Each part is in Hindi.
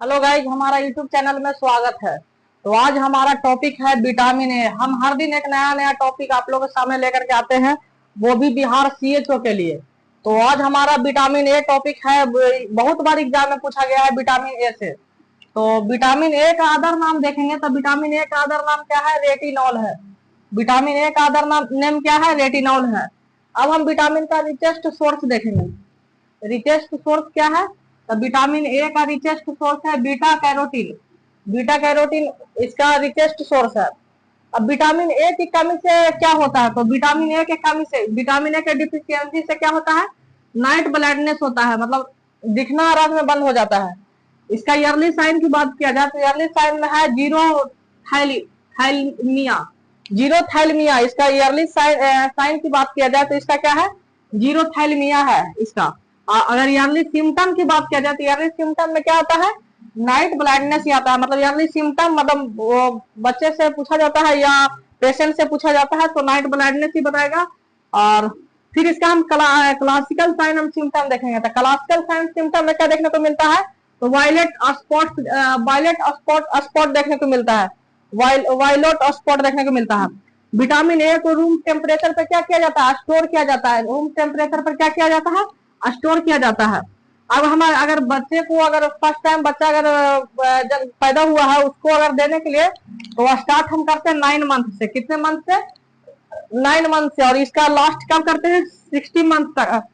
हेलो गाइज, हमारा यूट्यूब चैनल में स्वागत है। तो आज हमारा टॉपिक है विटामिन ए। हम हर दिन एक नया नया टॉपिक आप लोगों के सामने लेकर के आते हैं, वो भी बिहार सीएचओ के लिए। तो आज हमारा विटामिन ए टॉपिक है। बहुत बार एग्जाम में पूछा गया है विटामिन ए से। तो विटामिन ए का अदर नाम देखेंगे तो विटामिन ए का अदर नाम क्या है? रेटिनॉल है। विटामिन ए का अदर नेम क्या है? रेटिनॉल है। अब हम विटामिन का रिचेस्ट सोर्स देखेंगे। रिचेस्ट सोर्स क्या है? तो विटामिन ए का रिचेस्ट सोर्स है बीटा कैरोटीन। बीटा कैरोटीन इसका रिचेस्ट सोर्स है। अब विटामिन ए की कमी से क्या होता है? तो विटामिन ए के कमी से, विटामिन ए के डिफिशियंसी से क्या होता है? नाइट ब्लाइंडनेस होता है, मतलब दिखना रात में बंद हो जाता है। इसका ईयरली साइन की बात किया जाए तो ईयरली साइन में है जीरो थैलेमिया। जीरो थैलेमिया इसका ईयरली साइन की बात किया जाए तो इसका क्या है? जीरो थैलेमिया है इसका। अगर ईयरली सिम्टम की बात किया जाए तो ईयरली सिम्टम में क्या आता है? नाइट ब्लाइंडनेस ही आता है। मतलब ईयरली सिम्टम मतलब वो बच्चे से पूछा जाता है या पेशेंट से पूछा जाता है तो नाइट ब्लाइंडनेस ही बताएगा। और फिर इसका हम क्लासिकल साइन एंड सिम्टम देखेंगे। तो क्लासिकल साइन सिम्टम में क्या देखने को मिलता है? तो वायलेट स्पॉट देखने को मिलता है। वायलेट स्पॉट देखने को मिलता है। विटामिन ए को रूम टेम्परेचर पर क्या किया जाता है? स्टोर किया जाता है। रूम टेम्परेचर पर क्या किया जाता है? स्टोर किया जाता है। अब हमारे अगर बच्चे को, अगर फर्स्ट टाइम बच्चा अगर जब पैदा हुआ है उसको अगर देने के लिए तो स्टार्ट हम करते हैं 9 मंथ से। कितने मंथ से? 9 मंथ से। और इसका लास्ट कब करते हैं? 60 मंथ तक।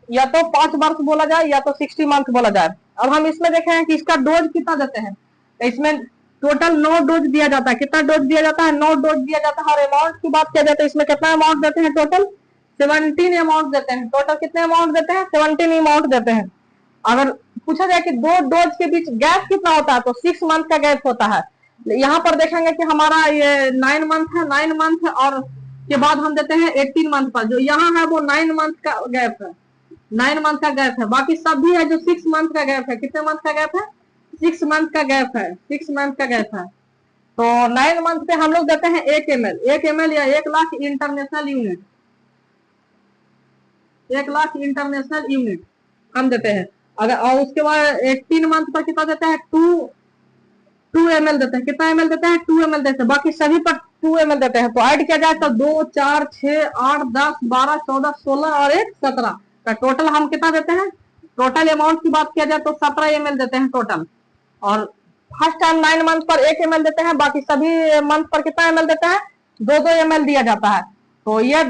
या तो 5 वर्ष बोला जाए या तो 60 मंथ बोला जाए। अब हम इसमें देखें कि इसका डोज कितना देते हैं। तो इसमें टोटल 9 डोज दिया जाता है। कितना डोज दिया जाता है? 9 डोज दिया जाता है। और अमाउंट की बात किया जाए तो इसमें कितना अमाउंट देते हैं? टोटल 17 अमाउंट देते हैं। टोटल कितने अमाउंट देते हैं? 17 अमाउंट देते हैं। अगर पूछा जाए कि 2 डोज के बीच गैप कितना होता है तो 6 मंथ का गैप होता है। यहाँ पर देखेंगे कि हमारा ये 9 मंथ है, 9 मंथ और के बाद हम देते हैं 18 मंथ पर। जो यहाँ है वो 9 मंथ का गैप है, 9 मंथ का गैप है। बाकी सब भी है जो 6 मंथ का गैप है। कितने मंथ का गैप है? 6 मंथ का गैप है, 6 मंथ का गैप है। तो 9 मंथ पे हम लोग देते हैं 1 ml, 1 ml या 1 lakh international unit, 1 lakh international unit हम देते हैं। अगर और उसके बाद 18 मंथ पर कितना देते हैं? 2 ml देते हैं। कितना ml देते हैं? 2 ml देते हैं। बाकी सभी पर 2 ml देते हैं। तो ऐड किया जाए तो 2, 4, 6, 8, 10, 12, 14, 16 और 1, 17 का टोटल हम कितना देते हैं? टोटल अमाउंट की बात किया जाए तो 17 ml देते हैं टोटल। और फर्स्ट टाइम 9 मंथ पर 1 ml देते हैं। बाकी सभी मंथ पर कितना ml देते हैं? 2-2 ml दिया जाता है। तो ये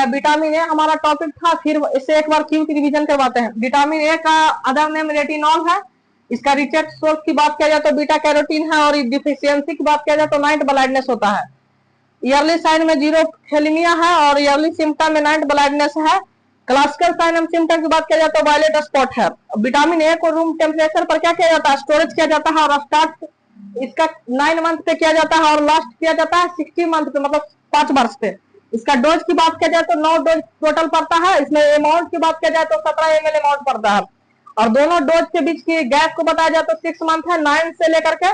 विटामिन ए हमारा टॉपिक था। फिर इसे एक बार क्विक रिवीजन करवाते हैं। विटामिन ए का अदर नेम रेटिनॉल है। इसका रिचेस्ट सोर्स की बात किया जाए तो बीटा कैरोटीन है। और डिफिशियंसी की बात किया जाए तो नाइट ब्लाइंडनेस होता है। ईयरली साइन में जीरो थैलेमिया है और ईयरली सिम्टम में नाइट ब्लाइंडनेस है। क्लासिकल साइन एंड सिम्टम की बात किया जाए तो वायलेट स्पॉट है। विटामिन ए को रूम टेम्परेचर पर क्या किया जाता है? स्टोरेज किया जाता है। और स्टार्ट इसका 9 मंथ पे किया जाता है और लास्ट किया जाता है 60 मंथ पे, मतलब 5 वर्ष पे। इसका डोज की बात किया जाए तो 9 डोज टोटल पड़ता है। इसमें अमाउंट की बात किया जाए तो 17 ml अमाउंट पड़ता है। और दोनों डोज के बीच की गैप को बताया जाए तो 6 मंथ है। 9 से लेकर के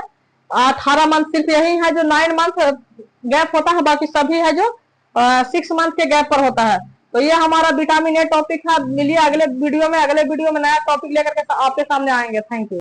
18 मंथ सिर्फ यही है जो 9 मंथ गैप होता है। बाकी सभी है जो 6 मंथ के गैप पर होता है। तो ये हमारा विटामिन ए टॉपिक है। मिलिए अगले वीडियो में। अगले वीडियो में नया टॉपिक लेकर के आपके सामने आएंगे। Thank you.